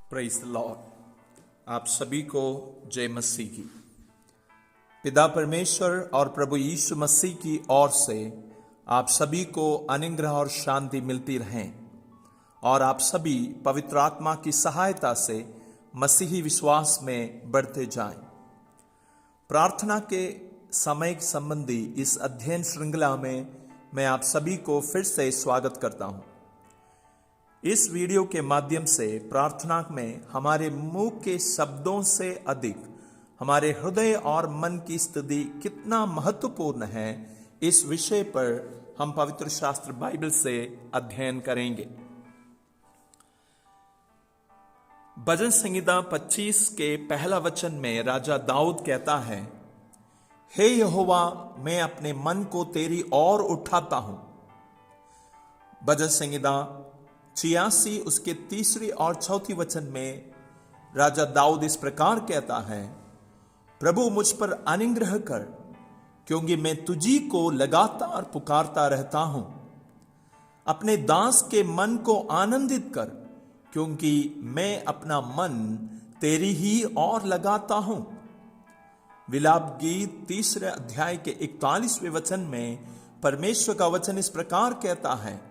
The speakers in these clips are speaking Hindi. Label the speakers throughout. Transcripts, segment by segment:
Speaker 1: Praise the Lord. आप सभी को जय मसीह की। पिता परमेश्वर और प्रभु यीशु मसीह की ओर से आप सभी को अनुग्रह और शांति मिलती रहें और आप सभी पवित्र आत्मा की सहायता से मसीही विश्वास में बढ़ते जाएं। प्रार्थना के समय संबंधी इस अध्ययन श्रृंखला में मैं आप सभी को फिर से स्वागत करता हूं। इस वीडियो के माध्यम से प्रार्थना में हमारे मुंह के शब्दों से अधिक हमारे हृदय और मन की स्थिति कितना महत्वपूर्ण है, इस विषय पर हम पवित्र शास्त्र बाइबल से अध्ययन करेंगे। भजन संहिता 25 के पहला वचन में राजा दाऊद कहता है, हे यहोवा, मैं अपने मन को तेरी ओर उठाता हूं। भजन संहिता 86 उसके तीसरी और चौथी वचन में राजा दाऊद इस प्रकार कहता है, प्रभु मुझ पर अनुग्रह कर, क्योंकि मैं तुझी को लगातार पुकारता रहता हूं। अपने दास के मन को आनंदित कर, क्योंकि मैं अपना मन तेरी ही ओर लगाता हूं। विलाप गीत 3 अध्याय के 41वें वचन में परमेश्वर का वचन इस प्रकार कहता है,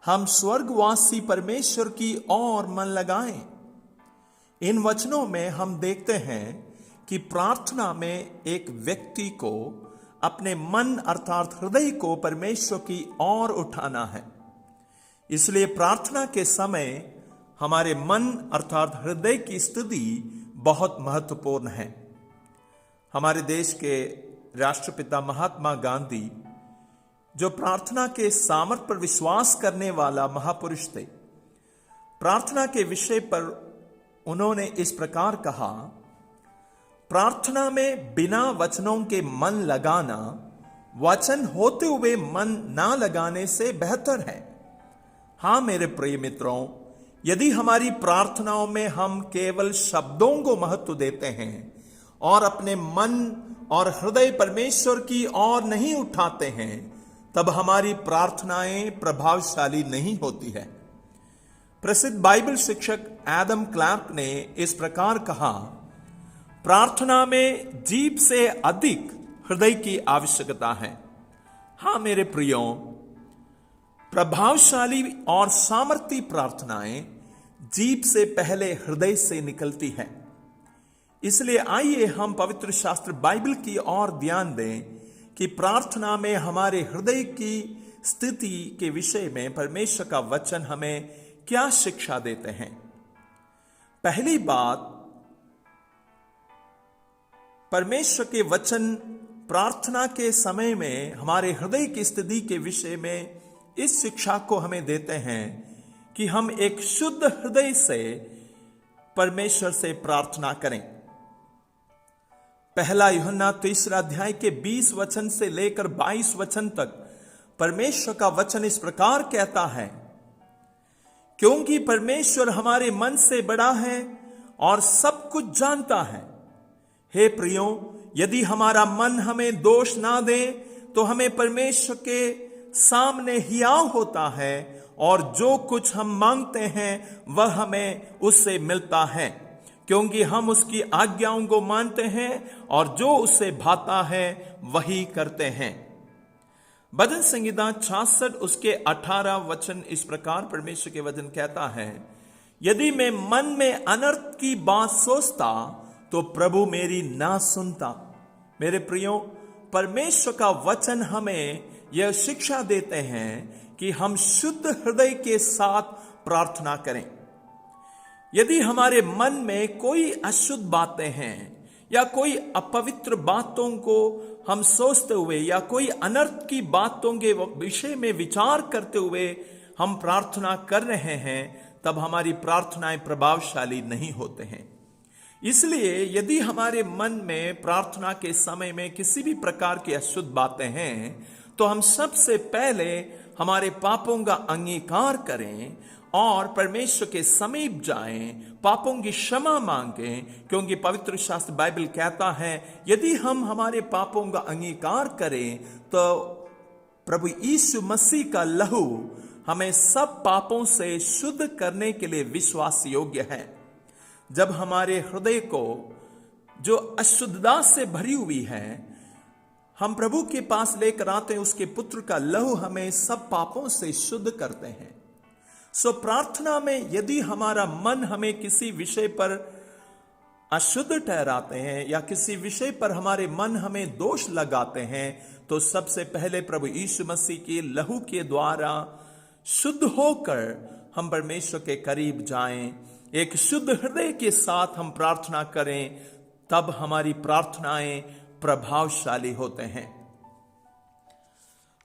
Speaker 1: हम स्वर्गवासी परमेश्वर की ओर मन लगाएं। इन वचनों में हम देखते हैं कि प्रार्थना में एक व्यक्ति को अपने मन अर्थात हृदय को परमेश्वर की ओर उठाना है। इसलिए प्रार्थना के समय हमारे मन अर्थात हृदय की स्थिति बहुत महत्वपूर्ण है। हमारे देश के राष्ट्रपिता महात्मा गांधी, जो प्रार्थना के सामर्थ्य पर विश्वास करने वाला महापुरुष थे, प्रार्थना के विषय पर उन्होंने इस प्रकार कहा, प्रार्थना में बिना वचनों के मन लगाना वचन होते हुए मन ना लगाने से बेहतर है। हां मेरे प्रिय मित्रों, यदि हमारी प्रार्थनाओं में हम केवल शब्दों को महत्व देते हैं और अपने मन और हृदय परमेश्वर की ओर नहीं उठाते हैं, तब हमारी प्रार्थनाएं प्रभावशाली नहीं होती है। प्रसिद्ध बाइबल शिक्षक एडम क्लार्क ने इस प्रकार कहा, प्रार्थना में जीभ से अधिक हृदय की आवश्यकता है। हां मेरे प्रियो, प्रभावशाली और सामर्थी प्रार्थनाएं जीभ से पहले हृदय से निकलती है। इसलिए आइए हम पवित्र शास्त्र बाइबल की ओर ध्यान दें कि प्रार्थना में हमारे हृदय की स्थिति के विषय में परमेश्वर का वचन हमें क्या शिक्षा देते हैं। पहली बात, परमेश्वर के वचन प्रार्थना के समय में हमारे हृदय की स्थिति के विषय में इस शिक्षा को हमें देते हैं कि हम एक शुद्ध हृदय से परमेश्वर से प्रार्थना करें। पहला यूहन्ना 3 अध्याय के 20 वचन से लेकर 22 वचन तक परमेश्वर का वचन इस प्रकार कहता है, क्योंकि परमेश्वर हमारे मन से बड़ा है और सब कुछ जानता है। हे प्रियो, यदि हमारा मन हमें दोष ना दे तो हमें परमेश्वर के सामने हियाव होता है और जो कुछ हम मांगते हैं वह हमें उससे मिलता है, क्योंकि हम उसकी आज्ञाओं को मानते हैं और जो उससे भाता है वही करते हैं। भजन संहिता 66 उसके 18 वचन इस प्रकार परमेश्वर के वचन कहता है, यदि मैं मन में अनर्थ की बात सोचता तो प्रभु मेरी ना सुनता। मेरे प्रियो, परमेश्वर का वचन हमें यह शिक्षा देते हैं कि हम शुद्ध हृदय के साथ प्रार्थना करें। यदि हमारे मन में कोई अशुद्ध बातें हैं या कोई अपवित्र बातों को हम सोचते हुए या कोई अनर्थ की बातों के विषय में विचार करते हुए हम प्रार्थना कर रहे हैं, तब हमारी प्रार्थनाएं प्रभावशाली नहीं होते हैं। इसलिए यदि हमारे मन में प्रार्थना के समय में किसी भी प्रकार की अशुद्ध बातें हैं, तो हम सबसे पहले हमारे पापों का अंगीकार करें और परमेश्वर के समीप जाएं, पापों की क्षमा मांगें, क्योंकि पवित्र शास्त्र बाइबल कहता है, यदि हम हमारे पापों का अंगीकार करें तो प्रभु यीशु मसीह का लहू हमें सब पापों से शुद्ध करने के लिए विश्वास योग्य है। जब हमारे हृदय को जो अशुद्धता से भरी हुई है हम प्रभु के पास लेकर आते हैं, उसके पुत्र का लहू हमें सब पापों से शुद्ध करते हैं। सो प्रार्थना में यदि हमारा मन हमें किसी विषय पर अशुद्ध ठहराते हैं या किसी विषय पर हमारे मन हमें दोष लगाते हैं, तो सबसे पहले प्रभु यीशु मसीह के लहू के द्वारा शुद्ध होकर हम परमेश्वर के करीब जाएं, एक शुद्ध हृदय के साथ हम प्रार्थना करें, तब हमारी प्रार्थनाएं प्रभावशाली होते हैं।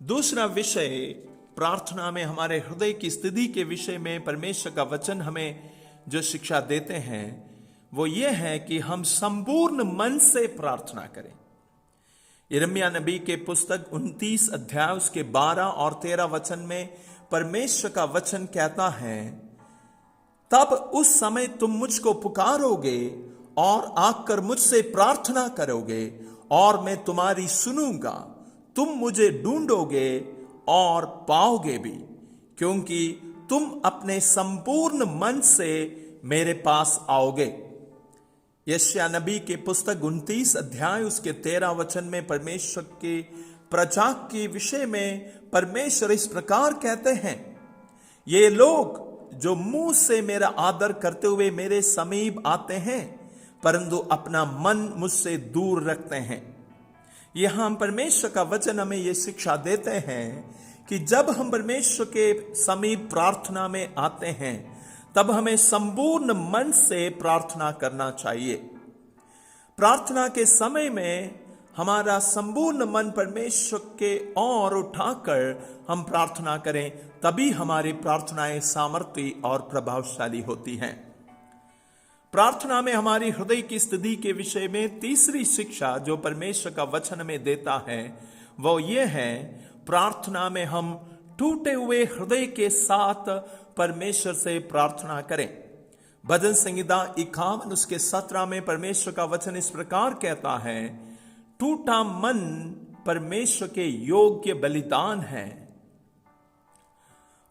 Speaker 1: दूसरा विषय प्रार्थना में हमारे हृदय की स्थिति के विषय में परमेश्वर का वचन हमें जो शिक्षा देते हैं वो ये है कि हम संपूर्ण मन से प्रार्थना करें। यिर्मयाह नबी के पुस्तक 29 अध्याय उसके 12 और 13 वचन में परमेश्वर का वचन कहता है, तब उस समय तुम मुझको पुकारोगे और आकर मुझसे प्रार्थना करोगे और मैं तुम्हारी सुनूंगा। तुम मुझे ढूंढोगे और पाओगे भी, क्योंकि तुम अपने संपूर्ण मन से मेरे पास आओगे। यशायाह नबी के पुस्तक 29 अध्याय उसके 13 वचन में परमेश्वर के प्रजा के विषय में परमेश्वर इस प्रकार कहते हैं, ये लोग जो मुंह से मेरा आदर करते हुए मेरे समीप आते हैं परंतु अपना मन मुझसे दूर रखते हैं। यहां परमेश्वर का वचन हमें यह शिक्षा देते हैं कि जब हम परमेश्वर के समीप प्रार्थना में आते हैं तब हमें संपूर्ण मन से प्रार्थना करना चाहिए। प्रार्थना के समय में हमारा संपूर्ण मन परमेश्वर के ओर उठाकर हम प्रार्थना करें, तभी हमारी प्रार्थनाएं सामर्थ्य और प्रभावशाली होती हैं। प्रार्थना में हमारी हृदय की स्थिति के विषय में तीसरी शिक्षा जो परमेश्वर का वचन हमें देता है वो ये है, प्रार्थना में हम टूटे हुए हृदय के साथ परमेश्वर से प्रार्थना करें। भजन संहिता 51 उसके 17 में परमेश्वर का वचन इस प्रकार कहता है, टूटा मन परमेश्वर के योग्य बलिदान है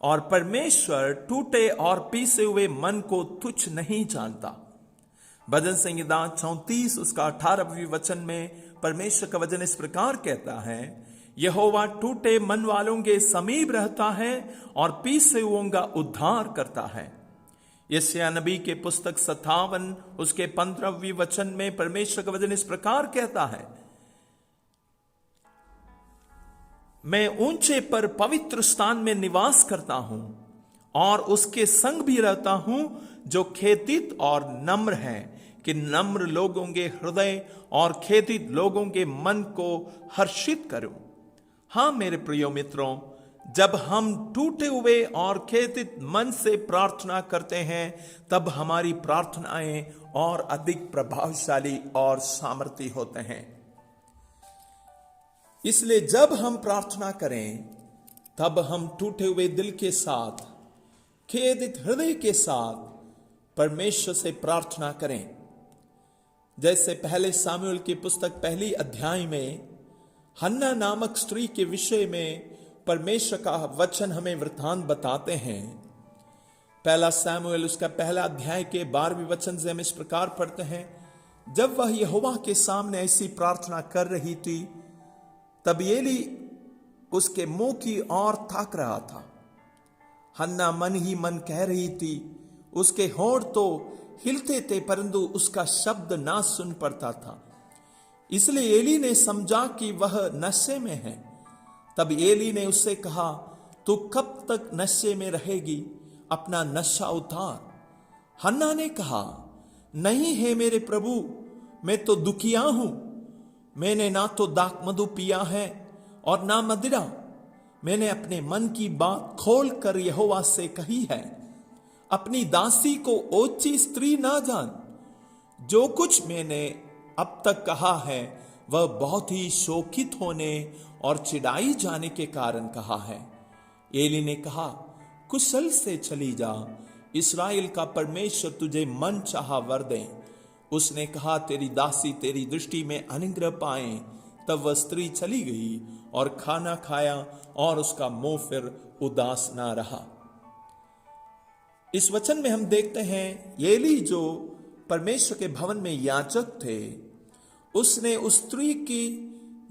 Speaker 1: और परमेश्वर टूटे और पीसे हुए मन को तुच्छ नहीं जानता। भजन संहिता 34 उसका 18वें वचन में परमेश्वर का वचन इस प्रकार कहता है, यहोवा टूटे मन वालों के समीप रहता है और पीसे हुओं का उद्धार करता है। यशायाह नबी के पुस्तक 57 उसके 15वें वचन में परमेश्वर का वचन इस प्रकार कहता है, मैं ऊंचे पर पवित्र स्थान में निवास करता हूं और उसके संग भी रहता हूं जो खेतित और नम्र हैं, कि नम्र लोगों के हृदय और खेतित लोगों के मन को हर्षित करूं। हां मेरे प्रिय मित्रों, जब हम टूटे हुए और खेतित मन से प्रार्थना करते हैं तब हमारी प्रार्थनाएं और अधिक प्रभावशाली और सामर्थ्य होते हैं। इसलिए जब हम प्रार्थना करें तब हम टूटे हुए दिल के साथ, खेदित हृदय के साथ परमेश्वर से प्रार्थना करें। जैसे पहले सामुएल की पुस्तक 1 अध्याय में हन्ना नामक स्त्री के विषय में परमेश्वर का वचन हमें वृत्तांत बताते हैं। 1 सामुएल उसका 1 अध्याय के 12वें वचन से हम इस प्रकार पढ़ते हैं, जब वह यहोवा के सामने ऐसी प्रार्थना कर रही थी तब एली उसके मुंह की ओर ताक रहा था। हन्ना मन ही मन कह रही थी, उसके होंठ तो हिलते थे परंतु उसका शब्द ना सुन पड़ता था। इसलिए एली ने समझा कि वह नशे में है। तब एली ने उससे कहा, तू कब तक नशे में रहेगी, अपना नशा उतार। हन्ना ने कहा, नहीं है मेरे प्रभु, मैं तो दुखिया हूं। मैंने ना तो दाख मधु पिया है और ना मदिरा। मैंने अपने मन की बात खोल कर यहोवा से कही है। अपनी दासी को ओछी स्त्री ना जान। जो कुछ मैंने अब तक कहा है वह बहुत ही शोकित होने और चिढ़ाई जाने के कारण कहा है। एली ने कहा, कुशल से चली जा, इस्राएल का परमेश्वर तुझे मन चाहा वर दे। उसने कहा, तेरी दासी तेरी दृष्टि में अनुग्रह पाए। तब वह स्त्री चली गई और खाना खाया और उसका मुंह फिर उदास ना रहा। इस वचन में हम देखते हैं एली जो परमेश्वर के भवन में याजक थे, उसने उस स्त्री की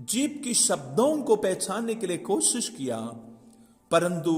Speaker 1: जीभ की शब्दों को पहचानने के लिए कोशिश किया, परंतु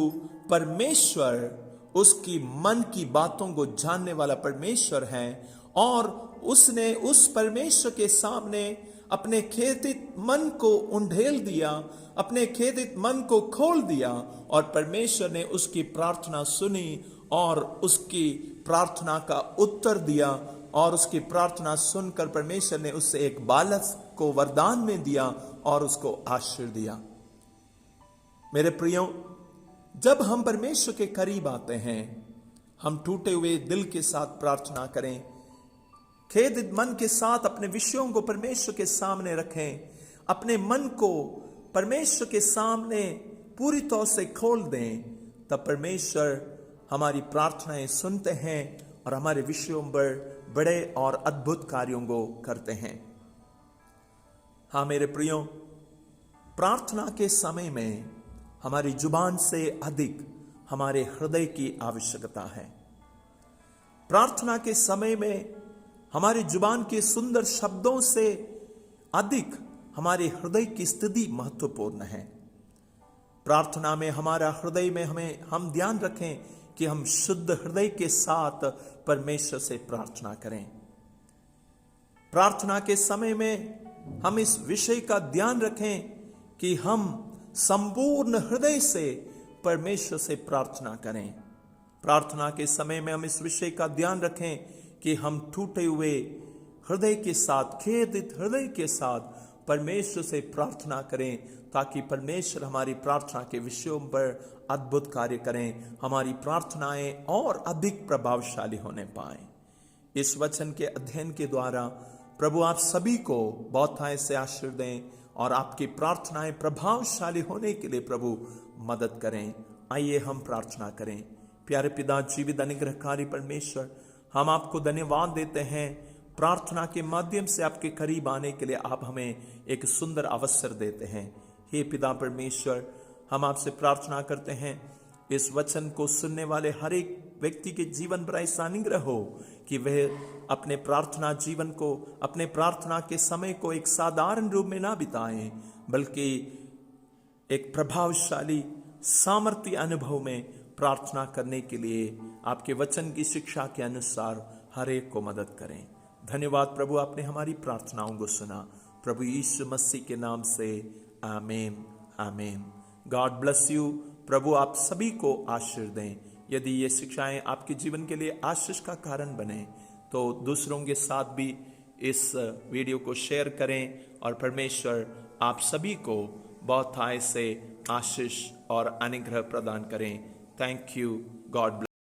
Speaker 1: परमेश्वर उसकी मन की बातों को जानने वाला परमेश्वर है और उसने उस परमेश्वर के सामने अपने खेदित मन को उंडेल दिया, अपने खेदित मन को खोल दिया और परमेश्वर ने उसकी प्रार्थना सुनी और उसकी प्रार्थना का उत्तर दिया और उसकी प्रार्थना सुनकर परमेश्वर ने उससे एक बालक को वरदान में दिया और उसको आशीर्वाद दिया। मेरे प्रियो, जब हम परमेश्वर के करीब आते हैं, हम टूटे हुए दिल के साथ प्रार्थना करें, खेदित मन के साथ अपने विषयों को परमेश्वर के सामने रखें, अपने मन को परमेश्वर के सामने पूरी तौर से खोल दें, तब परमेश्वर हमारी प्रार्थनाएं सुनते हैं और हमारे विषयों पर बड़े और अद्भुत कार्यों को करते हैं। हाँ मेरे प्रियो, प्रार्थना के समय में हमारी जुबान से अधिक हमारे हृदय की आवश्यकता है। प्रार्थना के समय में हमारी जुबान के सुंदर शब्दों से अधिक हमारे हृदय की स्थिति महत्वपूर्ण है। प्रार्थना में हमारा हृदय में हम ध्यान रखें कि हम शुद्ध हृदय के साथ परमेश्वर से प्रार्थना करें। प्रार्थना के समय में हम इस विषय का ध्यान रखें कि हम संपूर्ण हृदय से परमेश्वर से प्रार्थना करें। प्रार्थना के समय में हम इस विषय का ध्यान रखें कि हम टूटे हुए हृदय के साथ, खेदित हृदय के साथ परमेश्वर से प्रार्थना करें, ताकि परमेश्वर हमारी प्रार्थना के विषयों पर अद्भुत कार्य करें, हमारी प्रार्थनाएं और अधिक प्रभावशाली होने पाएं। इस वचन के अध्ययन के द्वारा प्रभु आप सभी को बहुतायत से आशीर्वाद दें और आपकी प्रार्थनाएं प्रभावशाली होने के लिए प्रभु मदद करें। आइए हम प्रार्थना करें। प्यारे पिता, जीवित अनुग्रहकारी परमेश्वर, हम आपको धन्यवाद देते हैं। प्रार्थना के माध्यम से आपके करीब आने के लिए आप हमें एक सुंदर अवसर देते हैं। हे पिता परमेश्वर, हम आपसे प्रार्थना करते हैं, इस वचन को सुनने वाले हर एक व्यक्ति के जीवन पर ऐसा अनुग्रह हो कि वह अपने प्रार्थना जीवन को, अपने प्रार्थना के समय को एक साधारण रूप में ना बिताएं, बल्कि एक प्रभावशाली सामर्थ्य अनुभव में प्रार्थना करने के लिए आपके वचन की शिक्षा के अनुसार हर एक को मदद करें। धन्यवाद प्रभु, आपने हमारी प्रार्थनाओं को सुना। प्रभु यीशु मसीह के नाम से आमीन, आमीन। God bless you. प्रभु आप सभी को आशीर्वाद दें। यदि ये शिक्षाएं आपके जीवन के लिए आशीष का कारण बने तो दूसरों के साथ भी इस वीडियो को शेयर करें और परमेश्वर आप सभी को बहुतायत से आशीष और अनुग्रह प्रदान करें। Thank you. God bless.